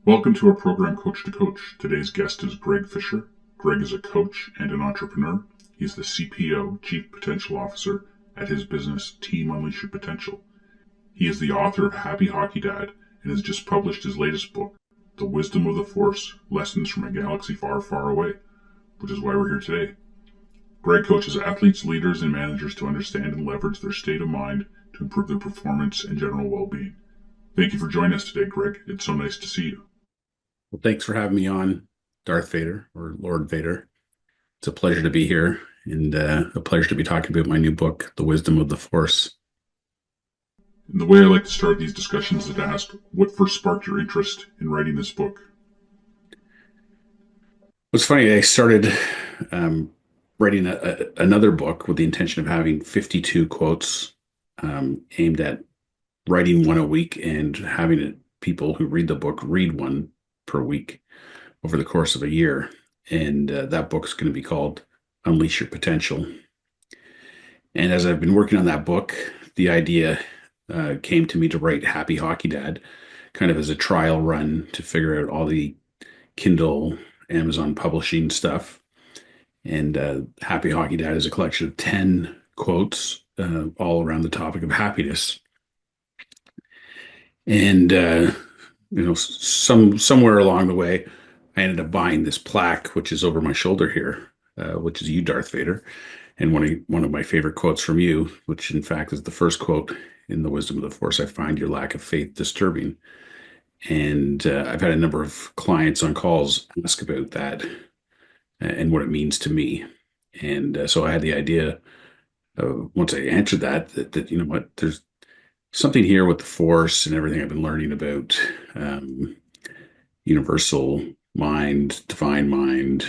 Welcome to our program, Coach-2-Coach. Today's guest is Greg Fisher. Greg is a coach and an entrepreneur. He's the CPO, Chief Potential Officer, at his business, Team Unleash Your Potential. He is the author of Happy Hockey Dad and has just published his latest book, The Wisdom of the Force, Lessons from a Galaxy Far, Far Away, which is why we're here today. Greg coaches athletes, leaders, and managers to understand and leverage their state of mind to improve their performance and general well-being. Thank you for joining us today, Greg. It's so nice to see you. Well, thanks for having me on, Darth Vader or Lord Vader. It's a pleasure to be here and a pleasure to be talking about my new book, The Wisdom of the Force. And the way I like to start these discussions is to ask, what first sparked your interest in writing this book? It's funny, I started writing another book with the intention of having 52 quotes aimed at writing one a week and having people who read the book read one per week over the course of a year. And that book is going to be called Unleash Your Potential. And as I've been working on that book, the idea came to me to write Happy Hockey Dad kind of as a trial run to figure out all the Kindle, Amazon publishing stuff. And Happy Hockey Dad is a collection of 10 quotes all around the topic of happiness. And somewhere along the way, I ended up buying this plaque, which is over my shoulder here, which is you, Darth Vader, and one of my favorite quotes from you, which in fact is the first quote in The Wisdom of the Force. I find your lack of faith disturbing. And I've had a number of clients on calls ask about that and what it means to me. And so I had the idea, once I answered that you know what, there's something here with the Force and everything I've been learning about universal mind, divine mind,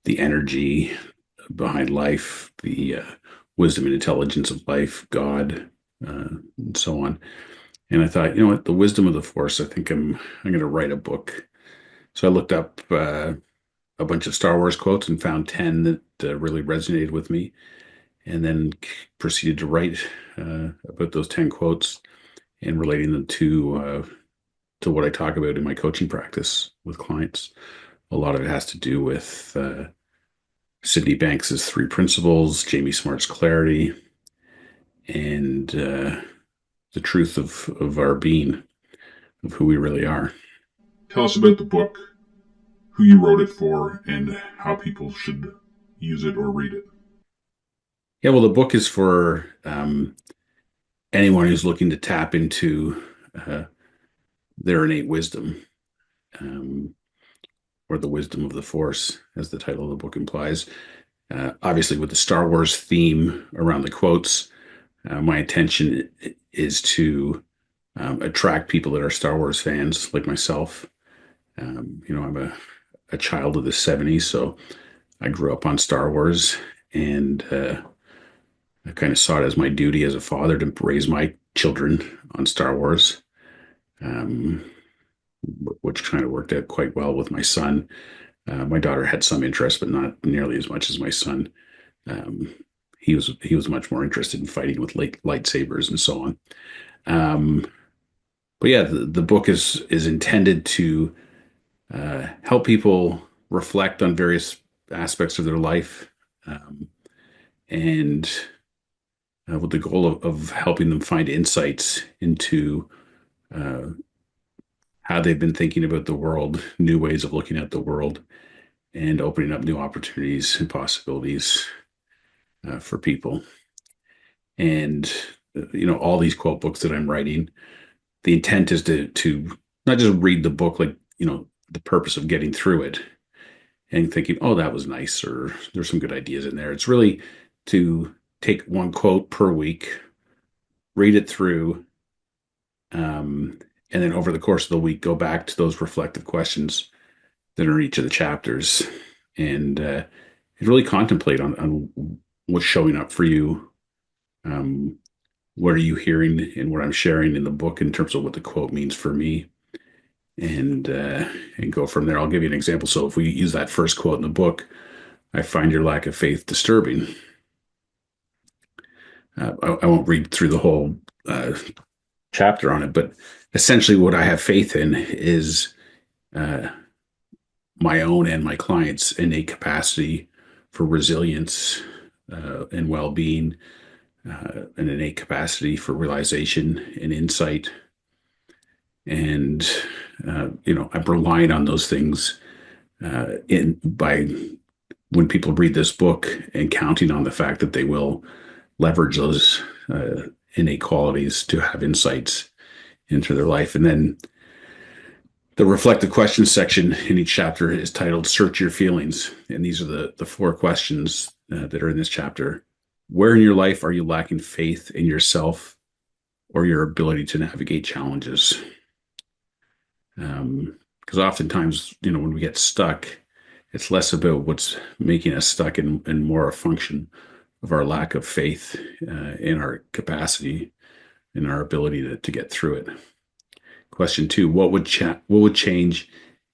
the energy behind life, the wisdom and intelligence of life, God, and so on. And I thought, you know what, the wisdom of the Force, I think I'm going to write a book. So I looked up a bunch of Star Wars quotes and found 10 that really resonated with me, and then proceeded to write about those 10 quotes and relating them to what I talk about in my coaching practice with clients. A lot of it has to do with Sydney Banks's 3 principles, Jamie Smart's clarity, and the truth of our being, of who we really are. Tell us about the book, who you wrote it for, and how people should use it or read it. Yeah, well, the book is for anyone who's looking to tap into their innate wisdom, or the wisdom of the Force, as the title of the book implies. Obviously, with the Star Wars theme around the quotes, my intention is to attract people that are Star Wars fans like myself. I'm a child of the 70s, so I grew up on Star Wars, and I kind of saw it as my duty as a father to raise my children on Star Wars, which kind of worked out quite well with my son. My daughter had some interest, but not nearly as much as my son. He was much more interested in fighting with lightsabers and so on. But yeah, the book is intended to help people reflect on various aspects of their life, and with the goal of helping them find insights into how they've been thinking about the world, new ways of looking at the world, and opening up new opportunities and possibilities for people. And all these quote books that I'm writing, the intent is to not just read the book like, the purpose of getting through it and thinking, oh, that was nice, or there's some good ideas in there. It's really to take one quote per week, read it through, and then over the course of the week, go back to those reflective questions that are in each of the chapters, and really contemplate on what's showing up for you. What are you hearing in what I'm sharing in the book in terms of what the quote means for me, and go from there. I'll give you an example. So if we use that first quote in the book, I find your lack of faith disturbing. I won't read through the whole chapter on it, but essentially what I have faith in is uh, my own and my clients' innate capacity for resilience and well-being, an innate capacity for realization and insight. And I'm relying on those things in by when people read this book and counting on the fact that they will leverage those innate qualities to have insights into their life. And then the reflective questions section in each chapter is titled Search Your Feelings. And these are the four questions that are in this chapter. Where in your life are you lacking faith in yourself or your ability to navigate challenges? Because oftentimes, when we get stuck, it's less about what's making us stuck and more a function of our lack of faith in our capacity and our ability to get through it. Question 2, what would change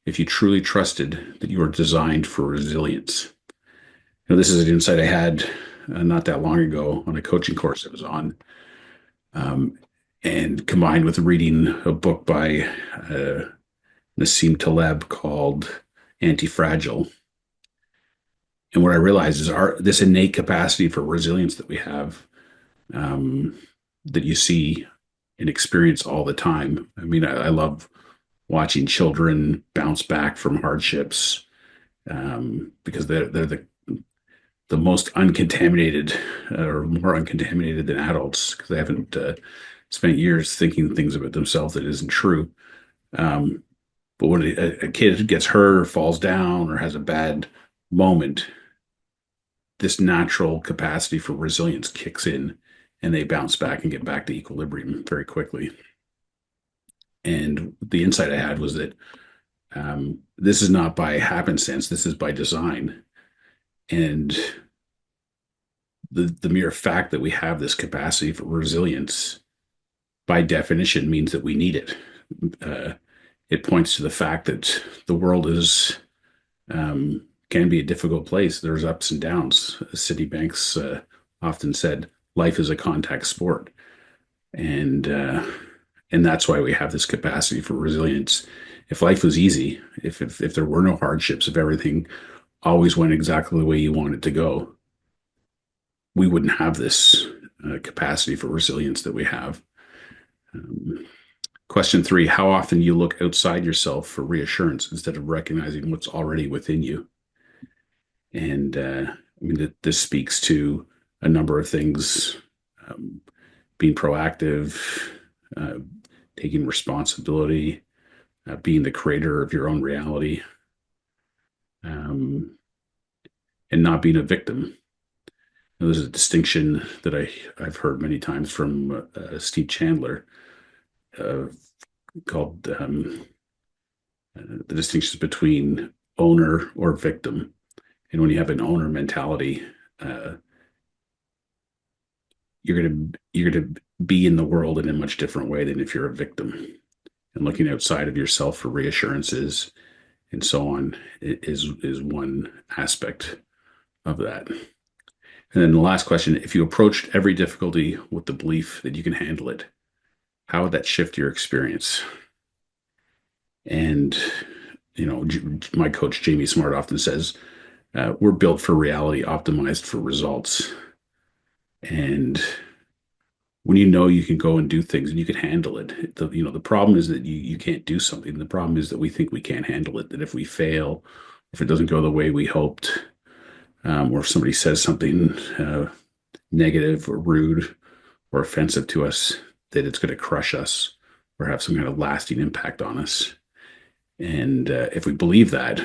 if you truly trusted that you were designed for resilience? This is an insight I had not that long ago on a coaching course I was on, and combined with reading a book by Nassim Taleb called Anti-Fragile. And what I realized is this innate capacity for resilience that we have, that you see and experience all the time. I mean, I love watching children bounce back from hardships because they're the most uncontaminated or more uncontaminated than adults because they haven't spent years thinking things about themselves that isn't true. But when a kid gets hurt or falls down or has a bad moment, this natural capacity for resilience kicks in and they bounce back and get back to equilibrium very quickly. And the insight I had was that this is not by happenstance, this is by design. And the mere fact that we have this capacity for resilience, by definition, means that we need it. It points to the fact that the world can be a difficult place. There's ups and downs. Citibanks often said, life is a contact sport. And that's why we have this capacity for resilience. If life was easy, if there were no hardships, if everything always went exactly the way you want it to go, we wouldn't have this capacity for resilience that we have. Question 3, how often you look outside yourself for reassurance instead of recognizing what's already within you? And I mean, this speaks to a number of things, being proactive, taking responsibility, being the creator of your own reality, and not being a victim. Now, there's a distinction that I've heard many times from Steve Chandler called the distinctions between owner or victim. And when you have an owner mentality, you're gonna be in the world in a much different way than if you're a victim. And looking outside of yourself for reassurances and so on is one aspect of that. And then the last question, if you approached every difficulty with the belief that you can handle it, how would that shift your experience? And, my coach, Jamie Smart, often says, we're built for reality, optimized for results. And when you can go and do things and you can handle it, the problem is that you can't do something. The problem is that we think we can't handle it, that if we fail, if it doesn't go the way we hoped, or if somebody says something negative or rude or offensive to us, that it's going to crush us or have some kind of lasting impact on us. And if we believe that,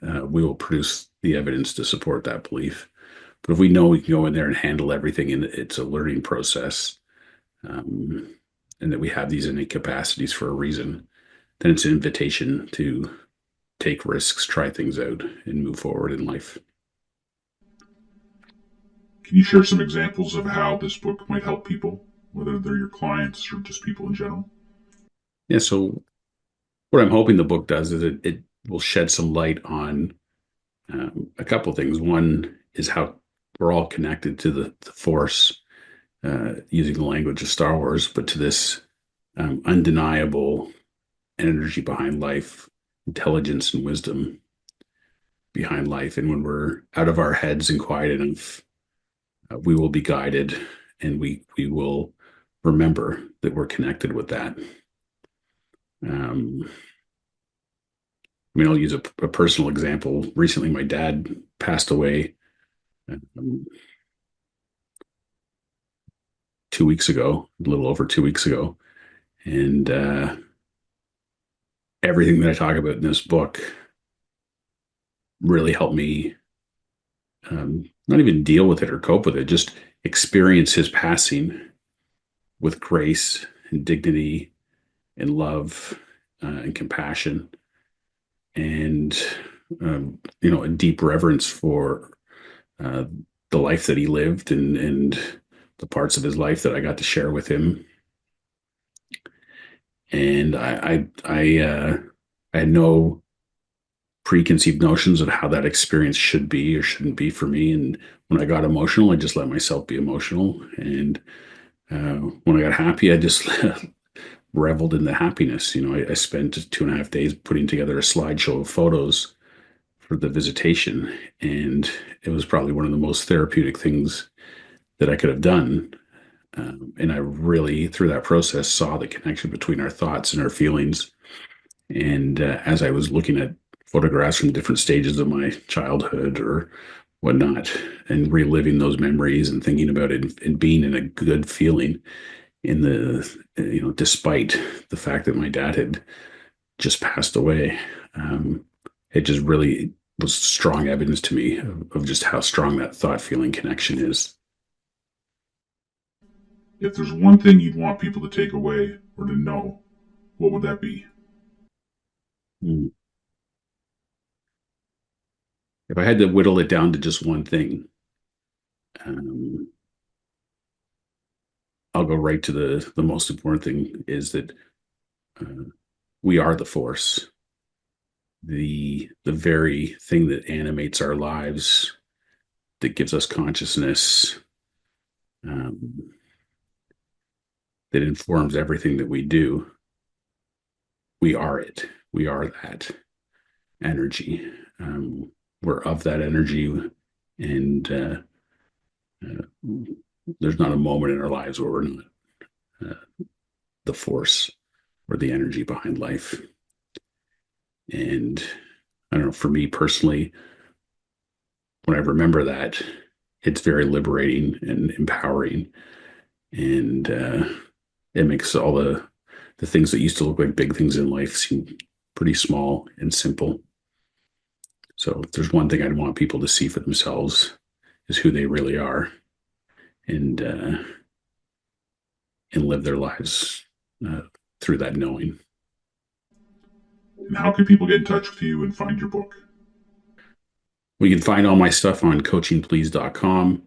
we will produce the evidence to support that belief. But if we know we can go in there and handle everything and it's a learning process, and that we have these innate capacities for a reason, then it's an invitation to take risks, try things out, and move forward in life. Can you share some examples of how this book might help people, whether they're your clients or just people in general? Yeah, so what I'm hoping the book does is it will shed some light on a couple of things. One is how we're all connected to the Force, using the language of Star Wars, but to this undeniable energy behind life, intelligence and wisdom behind life. And when we're out of our heads and quiet enough, we will be guided, and we will remember that we're connected with that. I mean, I'll use a personal example. Recently, my dad passed away 2 weeks ago, a little over 2 weeks ago. And everything that I talk about in this book really helped me not even deal with it or cope with it, just experience his passing with grace and dignity and love and compassion, and a deep reverence for the life that he lived, and the parts of his life that I got to share with him. And I had no preconceived notions of how that experience should be or shouldn't be for me. And when I got emotional, I just let myself be emotional. And when I got happy, I just reveled in the happiness. I spent 2.5 days putting together a slideshow of photos for the visitation, and it was probably one of the most therapeutic things that I could have done. And I really, through that process, saw the connection between our thoughts and our feelings. And as I was looking at photographs from different stages of my childhood or whatnot, and reliving those memories and thinking about it and being in a good feeling in the, despite the fact that my dad had just passed away, it just really was strong evidence to me of just how strong that thought feeling connection is. If there's one thing you'd want people to take away or to know, what would that be? If I had to whittle it down to just one thing, I'll go right to the most important thing, is that we are the force, the very thing that animates our lives, that gives us consciousness, that informs everything that we do. We are it. We are that energy. We're of that energy, and there's not a moment in our lives where we're not the force or the energy behind life. And I don't know, for me personally, when I remember that, it's very liberating and empowering. And it makes all the things that used to look like big things in life seem pretty small and simple. So if there's one thing I'd want people to see for themselves, is who they really are, and live their lives through that knowing. And how can people get in touch with you and find your book? We can find all my stuff on coachingplease.com.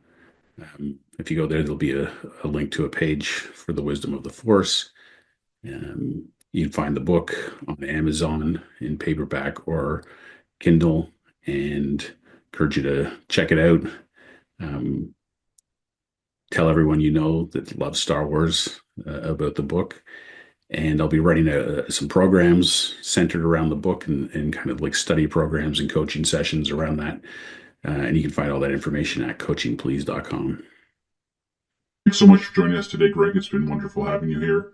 If you go there, there'll be a link to a page for the Wisdom of the Force. You can find the book on Amazon in paperback or Kindle, and encourage you to check it out. Tell everyone you know that loves Star Wars about the book. And I'll be writing some programs centered around the book, and kind of like study programs and coaching sessions around that. And you can find all that information at coachingplease.com. Thanks so much for joining us today, Greg. It's been wonderful having you here.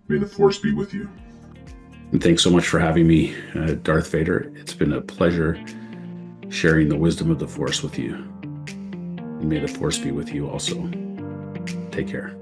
May the Force be with you. And thanks so much for having me, Darth Vader. It's been a pleasure sharing the wisdom of the Force with you. And may the Force be with you also. Take care.